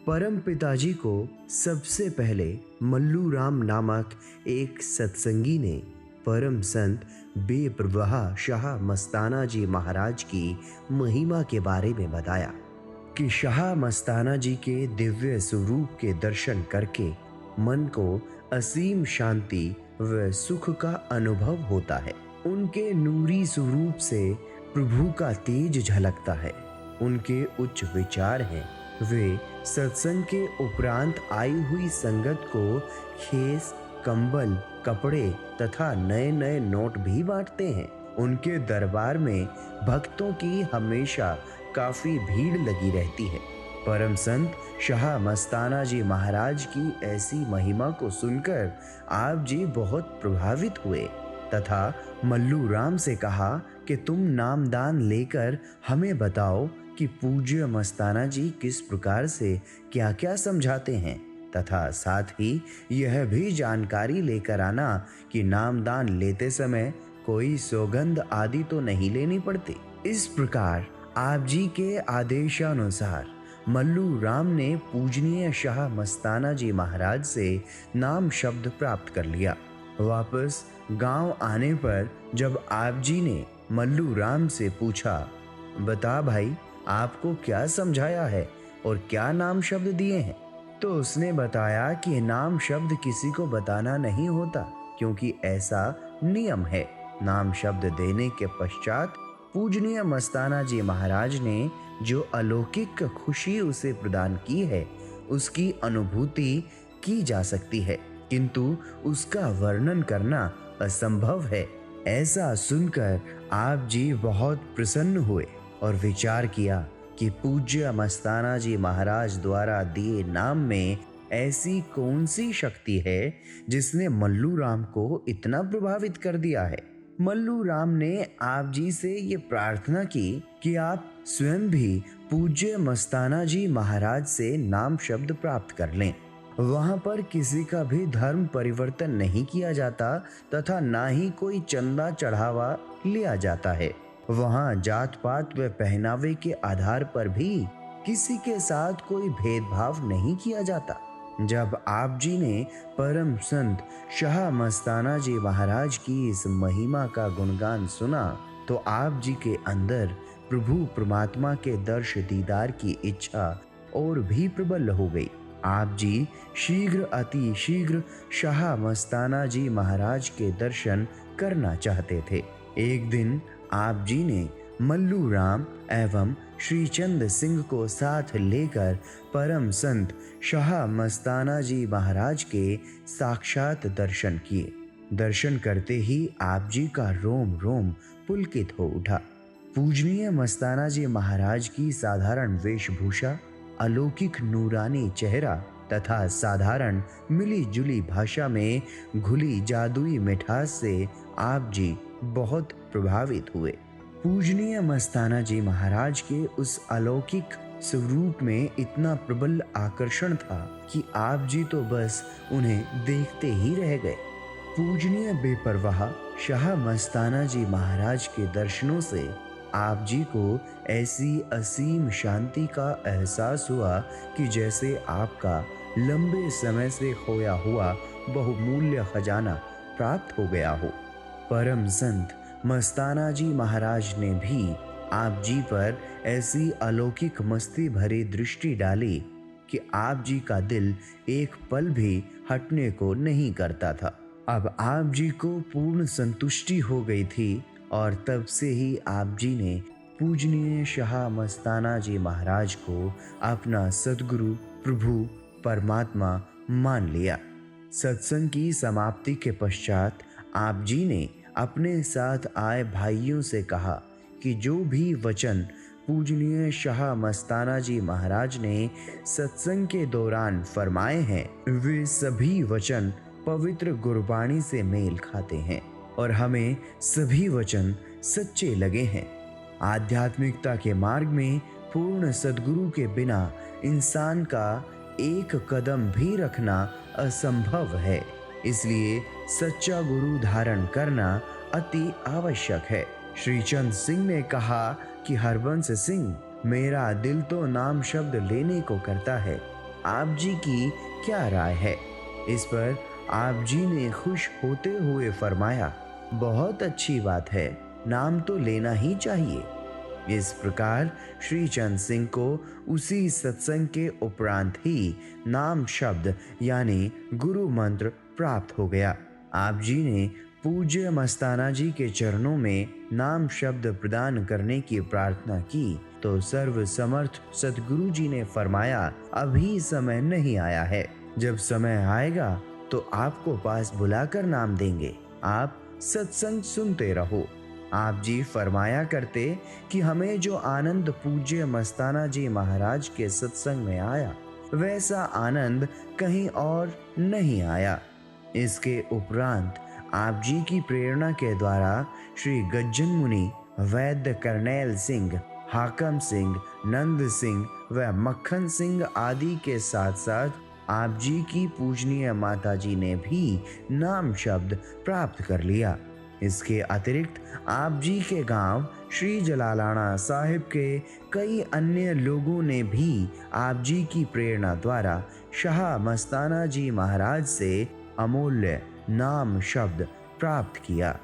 परम पिताजी को सबसे पहले मल्लू राम नामक एक सत्संगी ने परम संत बेपरवाह शाह मस्ताना जी महाराज की महिमा के बारे में बताया कि शाह मस्ताना जी के दिव्य स्वरूप के दर्शन करके मन को असीम शांति व सुख का अनुभव होता है। उनके नूरी स्वरूप से प्रभु का तेज झलकता है। उनके उच्च विचार हैं। वे सत्संग के उपरांत आई हुई संगत को खेस, कंबल, कपड़े तथा नए नए नोट भी बांटते हैं। उनके दरबार में भक्तों की हमेशा काफी भीड़ लगी रहती है। परम संत शाह मस्ताना जी महाराज की ऐसी महिमा को सुनकर आप जी बहुत प्रभावित हुए तथा मल्लू राम से कहा कि तुम नामदान लेकर हमें बताओ कि पूज्य मस्ताना जी किस प्रकार से क्या क्या समझाते हैं तथा साथ ही यह भी जानकारी लेकर आना कि नामदान लेते समय कोई सौगंध आदि तो नहीं लेनी पड़ती। इस प्रकार आप जी के आदेशानुसार मल्लू राम ने पूजनीय शाह मस्ताना जी महाराज से नाम शब्द प्राप्त कर लिया। वापस गांव आने पर जब आप जी ने मल्लू राम से पूछा, बता भाई आपको क्या समझाया है और क्या नाम शब्द दिए हैं, तो उसने बताया कि नाम शब्द किसी को बताना नहीं होता क्योंकि ऐसा नियम है। नाम शब्द देने के पश्चात पूजनीय मस्ताना जी महाराज ने जो अलौकिक खुशी उसे प्रदान की है उसकी अनुभूति की जा सकती है, किंतु उसका वर्णन करना असंभव है। ऐसा सुनकर आप जी बहुत प्रसन्न हुए और विचार किया कि पूज्य मस्ताना जी महाराज द्वारा दिए नाम में ऐसी कौन सी शक्ति है जिसने मल्लू राम को इतना प्रभावित कर दिया है। मल्लू राम ने आप जी से ये प्रार्थना की कि आप स्वयं भी पूज्य मस्ताना जी महाराज से नाम शब्द प्राप्त कर लें। वहां पर किसी का भी धर्म परिवर्तन नहीं किया जाता तथा ना ही कोई चंदा चढ़ावा लिया जाता है। वहां जात पात व पहनावे के आधार पर भी किसी के साथ कोई भेदभाव नहीं किया जाता। जब आप जी ने परम संत शाह मस्ताना जी महाराज की इस महिमा का गुणगान सुना तो आप जी के अंदर प्रभु परमात्मा के दर्श दीदार की इच्छा और भी प्रबल हो गई। आप जी शीघ्र अति शीघ्र शाह मस्ताना जी महाराज के दर्शन करना चाहते थे। एक दिन आप जी ने मल्लू राम एवं श्रीचंद सिंह को साथ लेकर परम संत शाह मस्ताना जी महाराज के साक्षात दर्शन किए। दर्शन करते ही आप जी का रोम रोम पुलकित हो उठा। पूजनीय मस्ताना जी महाराज की साधारण वेशभूषा, अलौकिक नूरानी चेहरा तथा साधारण मिली जुली भाषा में घुली जादुई मिठास से आप जी बहुत प्रभावित हुए। पूजनीय मस्ताना जी महाराज के उस अलौकिक स्वरूप में इतना प्रबल आकर्षण था कि आप जी तो बस उन्हें देखते ही रह गए। पूजनीय बेपरवाह शाह मस्ताना जी महाराज के दर्शनों से आप जी को ऐसी असीम शांति का एहसास हुआ कि जैसे आपका लंबे समय से खोया हुआ बहुमूल्य खजाना प्राप्त हो गया हो। परम संत मस्ताना जी महाराज ने भी आप जी पर ऐसी अलौकिक मस्ती भरी दृष्टि डाली कि आप जी का दिल एक पल भी हटने को नहीं करता था। अब आप जी को पूर्ण संतुष्टि हो गई थी और तब से ही आप जी ने पूजनीय शाह मस्ताना जी महाराज को अपना सद्गुरु प्रभु परमात्मा मान लिया। सत्संग की समाप्ति के पश्चात आप जी ने अपने साथ आए भाइयों से कहा कि जो भी वचन पूजनीय शाह मस्ताना जी महाराज ने सत्संग के दौरान फरमाए हैं वे सभी वचन पवित्र गुरबाणी से मेल खाते हैं और हमें सभी वचन सच्चे लगे हैं। आध्यात्मिकता के मार्ग में पूर्ण सद्गुरु के बिना इंसान का एक कदम भी रखना असंभव है। इसलिए सच्चा गुरु धारण करना अति आवश्यक है। श्रीचंद सिंह ने कहा कि हरबंस सिंह, मेरा दिल तो नाम शब्द लेने को करता है आप जी की क्या राय है? इस पर आप जी ने खुश होते हुए फरमाया, बहुत अच्छी बात है, नाम तो लेना ही चाहिए। इस प्रकार श्री चंद सिंह को उसी सत्संग के उपरांत ही नाम शब्द यानी गुरु मंत्र प्राप्त हो गया। आप जी ने पूज्य मस्ताना जी के चरणों में नाम शब्द प्रदान करने की प्रार्थना की तो सर्व समर्थ सदगुरु जी ने फरमाया, अभी समय नहीं आया है, जब समय आएगा तो आपको पास बुलाकर नाम देंगे, आप सत्संग सुनते रहो। आप जी फरमाया करते कि हमें जो आनंद पूज्य मस्ताना जी महाराज के सत्संग में आया, वैसा आनंद कहीं और नहीं आया। इसके उपरांत आप जी की प्रेरणा के द्वारा श्री गज्जन मुनि, वैद्य करनैल सिंह, हाकम सिंह, नंद सिंह व मक्खन सिंह आदि के साथ साथ आप जी की पूजनीय माता जी ने भी नाम शब्द प्राप्त कर लिया। इसके अतिरिक्त आप जी के गांव श्री जलालाना साहिब के कई अन्य लोगों ने भी आप जी की प्रेरणा द्वारा शाह मस्ताना जी महाराज से अमूल्य नाम शब्द प्राप्त किया।